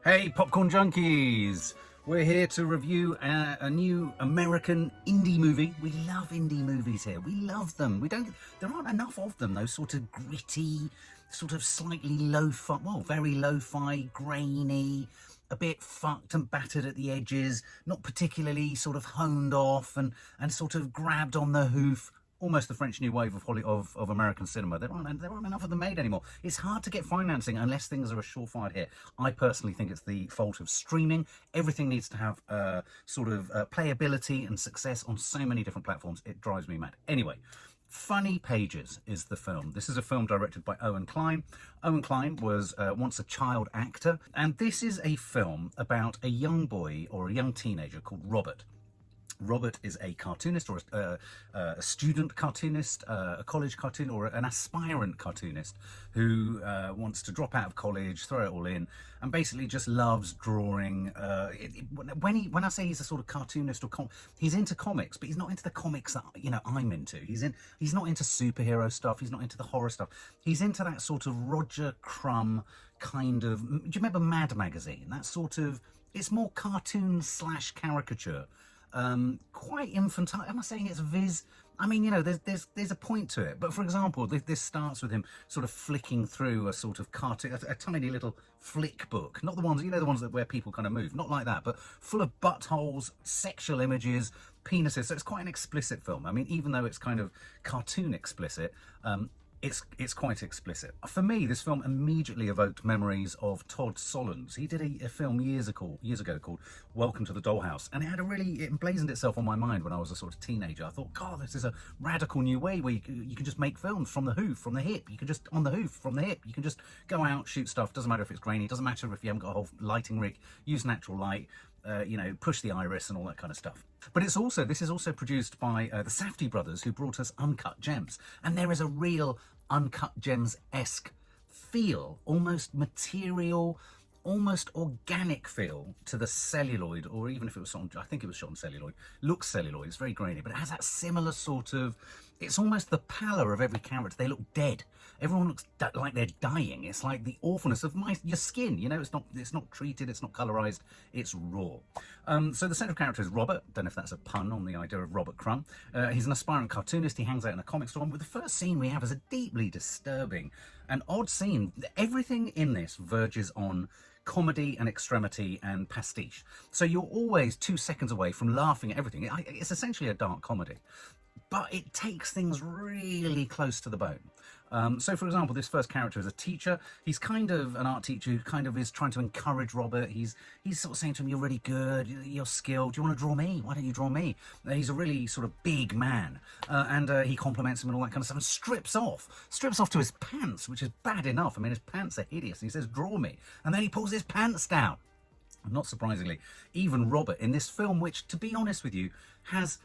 Hey, popcorn junkies! We're here to review a new American indie movie. We love indie movies here. We love them. There aren't enough of them. Those sort of gritty, sort of slightly lo-fi, well, very lo-fi, grainy, a bit fucked and battered at the edges, not particularly sort of honed off and sort of grabbed on the hoof. Almost the French New Wave of American cinema. There aren't enough of them made anymore. It's hard to get financing unless things are a surefire hit. I personally think it's the fault of streaming. Everything needs to have playability and success on so many different platforms. It drives me mad. Anyway, Funny Pages is the film. This is a film directed by Owen Kline. Owen Kline was once a child actor, and this is a film about a young boy or a young teenager called Robert. Robert is a cartoonist, or a student cartoonist, a college cartoon, or an aspirant cartoonist who wants to drop out of college, throw it all in, and basically just loves drawing. When I say he's a sort of cartoonist, he's into comics, but he's not into the comics that I'm into. He's not into superhero stuff. He's not into the horror stuff. He's into that sort of Roger Crumb kind of. Do you remember Mad Magazine? That sort of. It's more cartoon / caricature. Quite infantile. Am I saying it's viz? I mean, there's a point to it. But for example, this starts with him sort of flicking through a sort of cartoon, a tiny little flick book. Not the ones, the ones where people kind of move. Not like that, but full of buttholes, sexual images, penises. So it's quite an explicit film. I mean, even though it's kind of cartoon explicit, it's quite explicit. For me, this film immediately evoked memories of Todd Solondz. He did a film years ago called Welcome to the Dollhouse, and it emblazoned itself on my mind when I was a sort of teenager. I thought, God, this is a radical new way where you can just make films from the hoof, from the hip. You can just, on the hoof, from the hip, you can just go out, shoot stuff. Doesn't matter if it's grainy, doesn't matter if you haven't got a whole lighting rig, use natural light, push the iris and all that kind of stuff. But this is also produced by the Safdie brothers, who brought us Uncut Gems. And there is a real Uncut Gems-esque feel, almost material, almost organic feel to the celluloid, or even if it was shot on, I think it was shot on celluloid, looks celluloid, it's very grainy, but it has that similar sort of, it's almost the pallor of every character. They look dead. Everyone looks like they're dying. It's like the awfulness of your skin, it's not treated, it's not colorized, it's raw. So the central character is Robert. Don't know if that's a pun on the idea of Robert Crumb. He's an aspirant cartoonist. He hangs out in a comic store, and the first scene we have is a deeply disturbing and odd scene. Everything in this verges on comedy and extremity and pastiche. So you're always 2 seconds away from laughing at everything. It's essentially a dark comedy, but it takes things really close to the bone. So, for example, this first character is a teacher. He's kind of an art teacher who kind of is trying to encourage Robert. He's sort of saying to him, "You're really good, you're skilled. Do you want to draw me? Why don't you draw me?" He's a really sort of big man, and he compliments him and all that kind of stuff, and strips off to his pants, which is bad enough. I mean, his pants are hideous. He says, "Draw me," and then he pulls his pants down. Not surprisingly, even Robert in this film, which, to be honest with you, has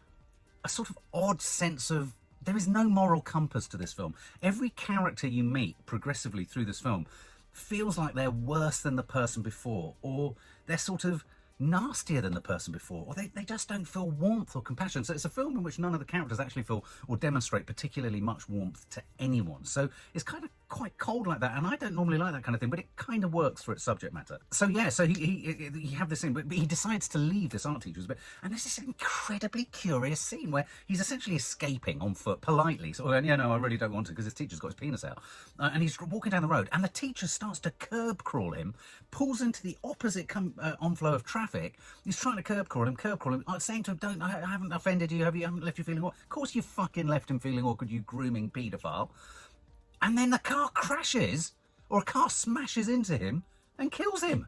a sort of odd sense of, there is no moral compass to this film. Every character you meet progressively through this film feels like they're worse than the person before, or they're sort of nastier than the person before, or they just don't feel warmth or compassion. So it's a film in which none of the characters actually feel or demonstrate particularly much warmth to anyone. So it's kind of quite cold like that, and I don't normally like that kind of thing, but it kind of works for its subject matter. So yeah, so he have this scene, but he decides to leave this art teacher's bit, and there's this incredibly curious scene where he's essentially escaping on foot politely. So, I really don't want to, because his teacher's got his penis out, and he's walking down the road, and the teacher starts to curb crawl him, pulls into the opposite onflow of traffic. He's trying to curb crawl him, saying to him, I haven't offended you, I haven't left you feeling awkward. Of course you fucking left him feeling awkward, you grooming paedophile. And then the car crashes, or a car smashes into him and kills him.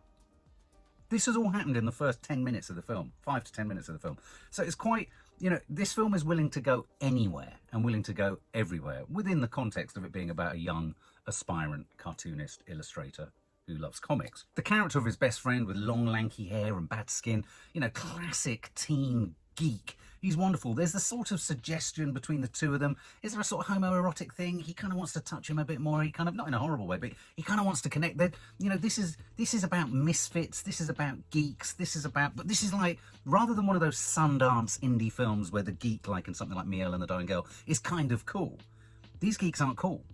This has all happened in the first 10 minutes of the film, 5 to 10 minutes of the film. So it's quite, this film is willing to go anywhere and willing to go everywhere within the context of it being about a young, aspirant cartoonist, illustrator who loves comics. The character of his best friend with long, lanky hair and bad skin, classic teen geek. He's wonderful. There's the sort of suggestion between the two of them. Is there a sort of homoerotic thing? He kind of wants to touch him a bit more. He kind of, not in a horrible way, but he kind of wants to connect. This is about misfits. This is about geeks. But this is like, rather than one of those Sundance indie films where the geek, like in something like Miel and the Dying Girl, is kind of cool. These geeks aren't cool.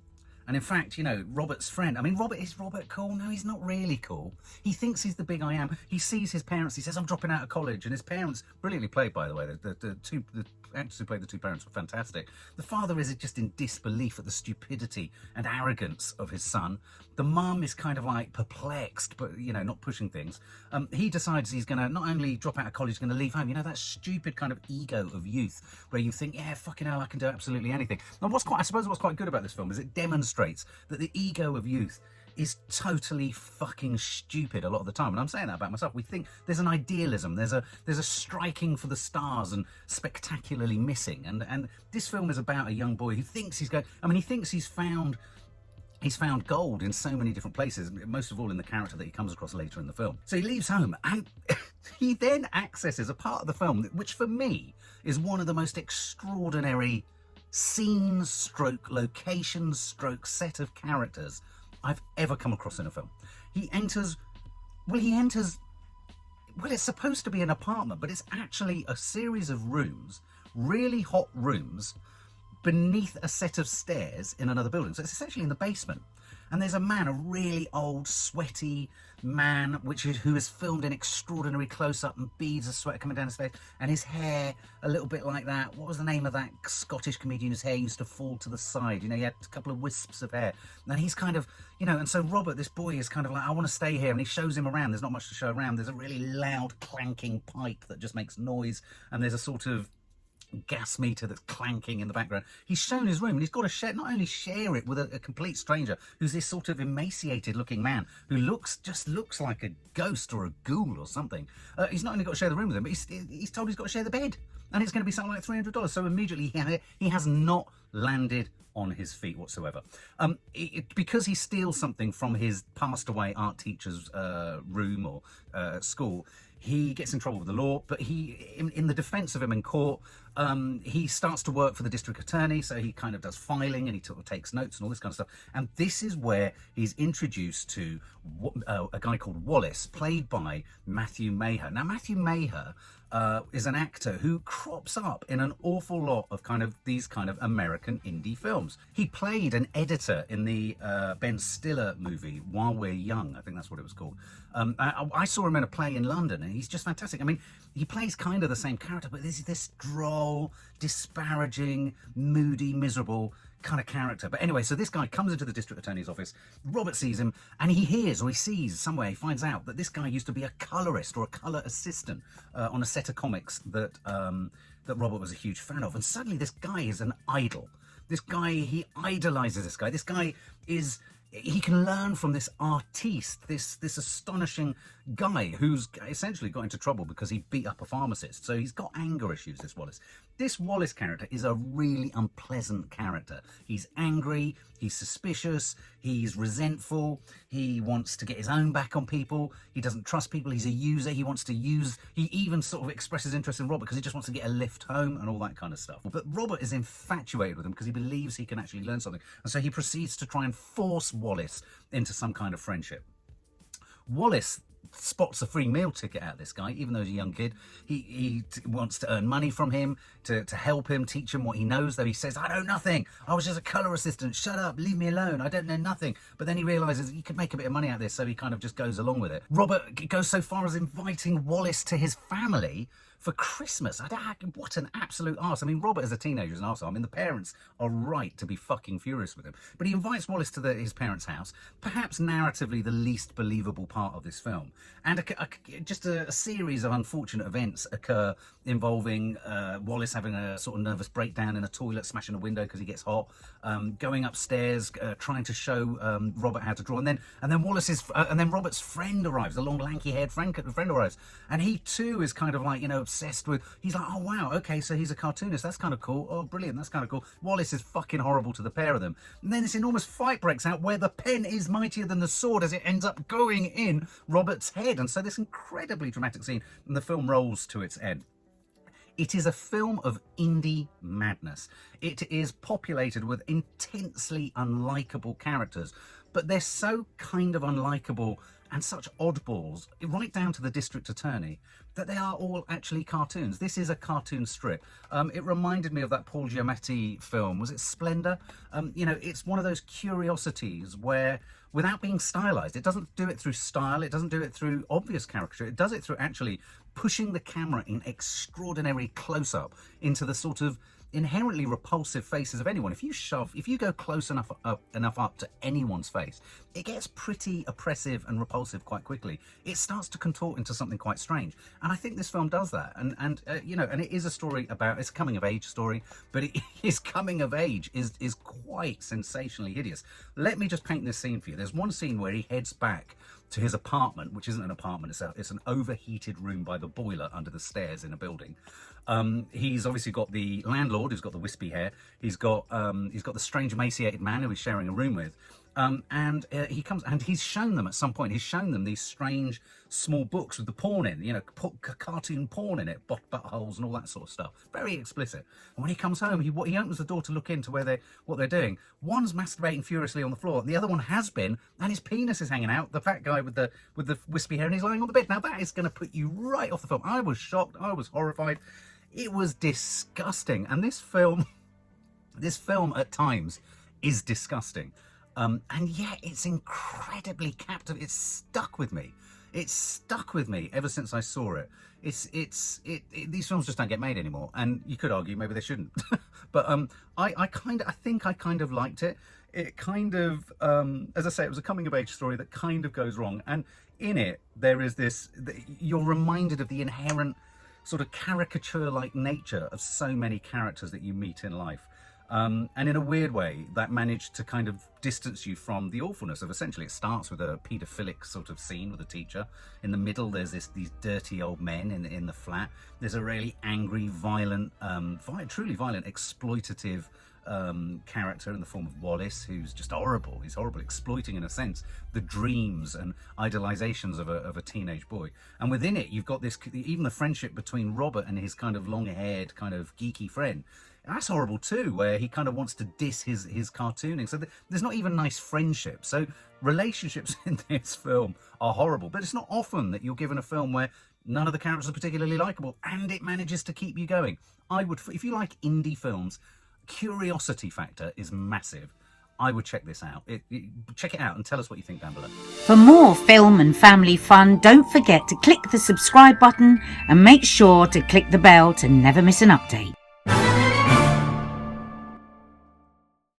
And in fact, you know, Robert's friend, I mean, is Robert cool? No, he's not really cool. He thinks he's the big I am. He sees his parents, he says, I'm dropping out of college. And his parents, brilliantly played, by the way, the actors who played the two parents were fantastic. The father is just in disbelief at the stupidity and arrogance of his son. The mum is kind of like perplexed, but, you know, not pushing things. He decides he's going to not only drop out of college, he's going to leave home. You know, that stupid kind of ego of youth where you think, yeah, fucking hell, I can do absolutely anything. And I suppose what's quite good about this film is it demonstrates that the ego of youth is totally fucking stupid a lot of the time. And I'm saying that about myself. We think there's an idealism, there's a striking for the stars and spectacularly missing. And this film is about a young boy who thinks he thinks he's found gold in so many different places, most of all in the character that he comes across later in the film. So he leaves home and he then accesses a part of the film which for me is one of the most extraordinary scenes stroke locations stroke set of characters I've ever come across in a film. He enters, it's supposed to be an apartment, but it's actually a series of rooms, really hot rooms, beneath a set of stairs in another building. So it's essentially in the basement. And there's a man, a really old, sweaty man, who is filmed in extraordinary close-up and beads of sweat coming down his face, and his hair a little bit like that. What was the name of that Scottish comedian whose hair used to fall to the side? You know, he had a couple of wisps of hair. And he's kind of, you know, and so Robert, this boy, is kind of like, I want to stay here. And he shows him around. There's not much to show around. There's a really loud, clanking pipe that just makes noise. And there's a sort of gas meter that's clanking in the background. He's shown his room and he's got to not only share it with a complete stranger who's this sort of emaciated looking man who just looks like a ghost or a ghoul or something. He's not only got to share the room with him, but he's told he's got to share the bed, and it's going to be something like $300. So immediately he has not landed on his feet whatsoever. Because he steals something from his passed away art teacher's room or school, he gets in trouble with the law, but in the defense of him in court, he starts to work for the district attorney, so he kind of does filing and he sort of takes notes and all this kind of stuff. And this is where he's introduced to a guy called Wallace, played by Matthew Maher. Now, Matthew Maher is an actor who crops up in an awful lot of these kind of American indie films. He played an editor in the Ben Stiller movie While We're Young, I think that's what it was called. I saw him in a play in London and he's just fantastic. I mean, he plays kind of the same character, but this droll, disparaging, moody, miserable kind of character. But anyway, so this guy comes into the district attorney's office. Robert sees him and he sees somewhere, he finds out that this guy used to be a colorist or a color assistant on a set of comics that Robert was a huge fan of. And suddenly this guy is an idol. This guy, he idolizes this guy. This guy he can learn from this artiste, this astonishing guy who's essentially got into trouble because he beat up a pharmacist. So he's got anger issues, this Wallace. This Wallace character is a really unpleasant character. He's angry, he's suspicious, he's resentful, he wants to get his own back on people, he doesn't trust people, he's a user, he even sort of expresses interest in Robert because he just wants to get a lift home and all that kind of stuff. But Robert is infatuated with him because he believes he can actually learn something. And so he proceeds to try and force Wallace into some kind of friendship. Wallace spots a free meal ticket out of this guy, even though he's a young kid. He wants to earn money from him to help him, teach him what he knows, though he says, I know nothing. I was just a colour assistant. Shut up, leave me alone. I don't know nothing. But then he realises he could make a bit of money out of this, so he kind of just goes along with it. Robert goes so far as inviting Wallace to his family for Christmas. What an absolute arse. I mean, Robert as a teenager is an arsehole. I mean, the parents are right to be fucking furious with him. But he invites Wallace to his parents' house, perhaps narratively the least believable part of this film. And just a series of unfortunate events occur involving Wallace having a sort of nervous breakdown in a toilet, smashing a window because he gets hot, going upstairs, trying to show Robert how to draw. And then Robert's friend arrives, the long lanky-haired friend arrives. And he too is kind of like, you know, obsessed with, he's like, oh wow, okay, so he's a cartoonist, that's kind of cool, oh brilliant, that's kind of cool. Wallace is fucking horrible to the pair of them. And then this enormous fight breaks out where the pen is mightier than the sword as it ends up going in Robert's head. And so this incredibly dramatic scene, and the film rolls to its end. It is a film of indie madness. It is populated with intensely unlikable characters, but they're so kind of unlikable and such oddballs, right down to the district attorney, that they are all actually cartoons. This is a cartoon strip. It reminded me of that Paul Giamatti film. Was it Splendor? It's one of those curiosities where, without being stylized, it doesn't do it through style, it doesn't do it through obvious caricature, it does it through actually pushing the camera in extraordinary close-up into the sort of inherently repulsive faces of anyone. If you go close enough up to anyone's face, it gets pretty oppressive and repulsive quite quickly. It starts to contort into something quite strange, and I think this film does that. And it is a story about, it's a coming of age story, but his coming of age is quite sensationally hideous. Let me just paint this scene for you. There's one scene where he heads back to his apartment, which isn't an apartment, it's an overheated room by the boiler under the stairs in a building. He's obviously got the landlord who's got the wispy hair. He's got the strange emaciated man who he's sharing a room with. He comes and he's shown them at some point. He's shown them these strange small books with the porn in, cartoon porn in it, buttholes and all that sort of stuff. Very explicit. And when he comes home, he opens the door to look into what they're doing. One's masturbating furiously on the floor, and the other one has been, and his penis is hanging out. The fat guy with the wispy hair, and he's lying on the bed. Now that is going to put you right off the film. I was shocked. I was horrified. It was disgusting, and this film at times is disgusting. And yet it's incredibly captivating. It's stuck with me. It's stuck with me ever since I saw it. These films just don't get made anymore, and you could argue maybe they shouldn't. But I think I kind of liked it. It kind of, as I say, it was a coming of age story that kind of goes wrong, and in it there is this. You're reminded of the inherent sort of caricature-like nature of so many characters that you meet in life. And in a weird way, that managed to kind of distance you from the awfulness of, essentially, it starts with a paedophilic sort of scene with a teacher. In the middle, there's these dirty old men in the flat. There's a really angry, violent, truly violent, exploitative character in the form of Wallace, who's just horrible. He's horrible, exploiting, in a sense, the dreams and idealizations of a teenage boy. And within it, you've got this, even the friendship between Robert and his kind of long-haired, kind of geeky friend. That's horrible too, where he kind of wants to diss his cartooning. So there's not even nice friendship. So relationships in this film are horrible. But it's not often that you're given a film where none of the characters are particularly likable and it manages to keep you going. If you like indie films, curiosity factor is massive. I would check this out. Check it out and tell us what you think down below. For more film and family fun, don't forget to click the subscribe button and make sure to click the bell to never miss an update.